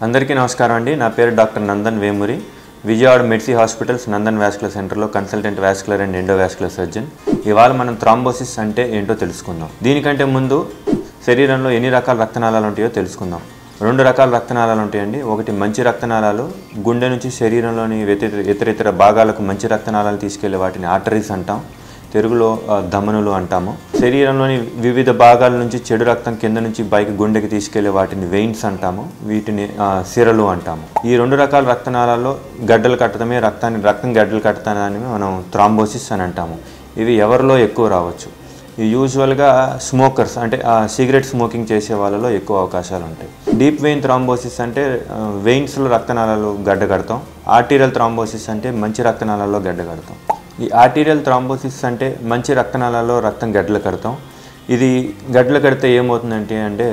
అందరికీ నమస్కారం అండి. నా పేరు డాక్టర్ నందన్ వేమూరి. విజయవాడ మెడ్సీ హాస్పిటల్స్ నందన్ వాస్కులర్ సెంటర్లో consultant vascular and endovascular surgeon. ఇవాళ మనం థ్రాంబోసిస్ అంటే ఏంటో తెలుసుకుందాం. దీనికంటే ముందు శరీరంలో ఎన్ని రకాల రక్తనాళాలు ఉంటాయో తెలుసుకుందాం. 2 రకాల రక్తనాళాలు ఉంటాయండి. ఒకటి మంచి రక్తనాళాలు, గుండె నుంచి శరీరంలోని ఇతర భాగాలకు మంచి రక్తనాళాలు తీసుకెళ్లే వాటిని ఆర్టరీస్ అంటాం. తెలుగులో ధమనులు అంటాము. శరీరంలోని వివిధ భాగాల నుంచి చెడు రక్తం కింద నుంచి పైకి గుండెకి తీసుకెళ్లే వాటిని వెయిన్స్ అంటాము. వీటిని సిరలు అంటాము. ఈ 2 రకాల రక్తనాళాల్లో గడ్డలు కట్టడమే రక్తం గడ్డలు కట్టడాన్ని మనం థ్రాంబోసిస్ అని అంటాము. ఇవి ఎవరిలో ఎక్కువ రావచ్చు. యూజువల్గా స్మోకర్స్ అంటే సిగరెట్ స్మోకింగ్ చేసే వాళ్ళలో ఎక్కువ అవకాశాలు ఉంటాయి. డీప్ వెయిన్ థ్రాంబోసిస్ అంటే వెయిన్స్లో రక్తనాళాలు గడ్డ కడతాం. ఆర్టీరియల్ థ్రాంబోసిస్ అంటే మంచి రక్తనాళాల్లో గడ్డ కడతాం. ఈ ఆర్టీరియల్ థ్రాంబోసిస్ అంటే మంచి రక్తనాళాల్లో రక్తం గడ్డలు కడతాం. ఇది గడ్డలు కడితే ఏమవుతుందంటే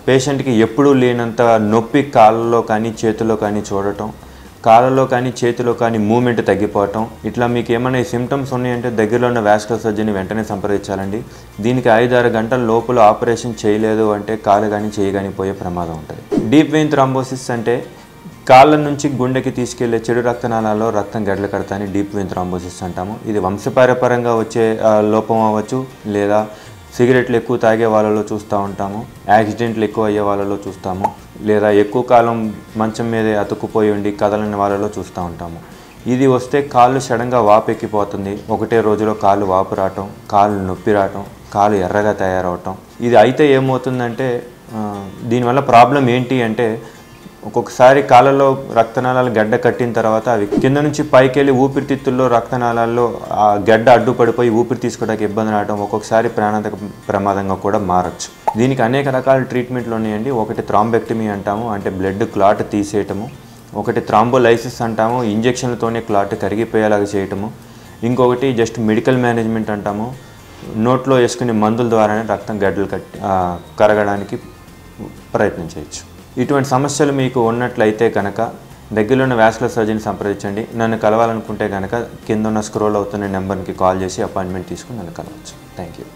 పేషెంట్కి ఎప్పుడూ లేనంత నొప్పి కాళ్ళలో కానీ చేతిలో కానీ చూడటం, కాళ్ళలో కానీ చేతిలో కానీ మూమెంట్ తగ్గిపోవటం, ఇట్లా మీకు ఏమైనా సిమ్టమ్స్ ఉన్నాయంటే దగ్గరలో ఉన్న వాస్కులర్ సర్జన్ని వెంటనే సంప్రదించాలండి. దీనికి 5-6 గంటల లోపల ఆపరేషన్ చేయలేదు అంటే కాలు కానీ చేయి కానీ పోయే ప్రమాదం ఉంటుంది. డీప్ వెయిన్ థ్రాంబోసిస్ అంటే కాళ్ళ నుంచి గుండెకి తీసుకెళ్లే చెడు రక్తనాళాల్లో రక్తం గడ్డలు కడతాని డీప్ వెయిన్ థ్రాంబోసిస్ అంటాము. ఇది వంశపారంపర్యంగా వచ్చే లోపం అవ్వచ్చు, లేదా సిగరెట్లు ఎక్కువ తాగే వాళ్ళలో చూస్తూ ఉంటాము, యాక్సిడెంట్లు ఎక్కువ అయ్యే వాళ్ళలో చూస్తాము, లేదా ఎక్కువ కాలం మంచం మీదే అతుక్కుపోయి ఉండి కదలని వాళ్ళలో చూస్తూ ఉంటాము. ఇది వస్తే కాళ్ళు సడన్గా వాపు ఎక్కిపోతుంది. ఒకటే రోజులో కాళ్ళు వాపు రావటం, కాళ్ళు నొప్పి రావటం, కాళ్ళు ఎర్రగా తయారవటం. ఇది అయితే ఏమవుతుందంటే దీనివల్ల ప్రాబ్లం ఏంటి అంటే ఒక్కొక్కసారి కాళ్ళలో రక్తనాళాలు గడ్డ కట్టిన తర్వాత అవి కింద నుంచి పైకి వెళ్ళి ఊపిరితిత్తుల్లో రక్తనాళాల్లో ఆ గడ్డ అడ్డుపడిపోయి ఊపిరి తీసుకోవడానికి ఇబ్బంది రావడం, ఒక్కొక్కసారి ప్రాణాంతక ప్రమాదంగా కూడా మారచ్చు. దీనికి అనేక రకాల ట్రీట్మెంట్లు ఉన్నాయండి. ఒకటి థ్రాంబెక్టమీ అంటాము, అంటే బ్లడ్ క్లాట్ తీసేయటము. ఒకటి థ్రాంబోలైసిస్ అంటాము, ఇంజెక్షన్లతోనే క్లాట్ కరిగిపోయేలాగా చేయటము. ఇంకొకటి జస్ట్ మెడికల్ మేనేజ్మెంట్ అంటాము, నోట్లో వేసుకునే మందుల ద్వారానే రక్తం గడ్డలు కరగడానికి ప్రయత్నం చేయొచ్చు. ఇటువంటి సమస్యలు మీకు ఉన్నట్లయితే కనుక దగ్గరలో ఉన్న వాస్కులర్ సర్జన్ సంప్రదించండి. నన్ను కలవాలనుకుంటే కనుక కింద ఉన్న స్క్రోల్ అవుతున్న నెంబర్కి కాల్ చేసి అపాయింట్మెంట్ తీసుకుని నన్ను కలవచ్చు. Thank you.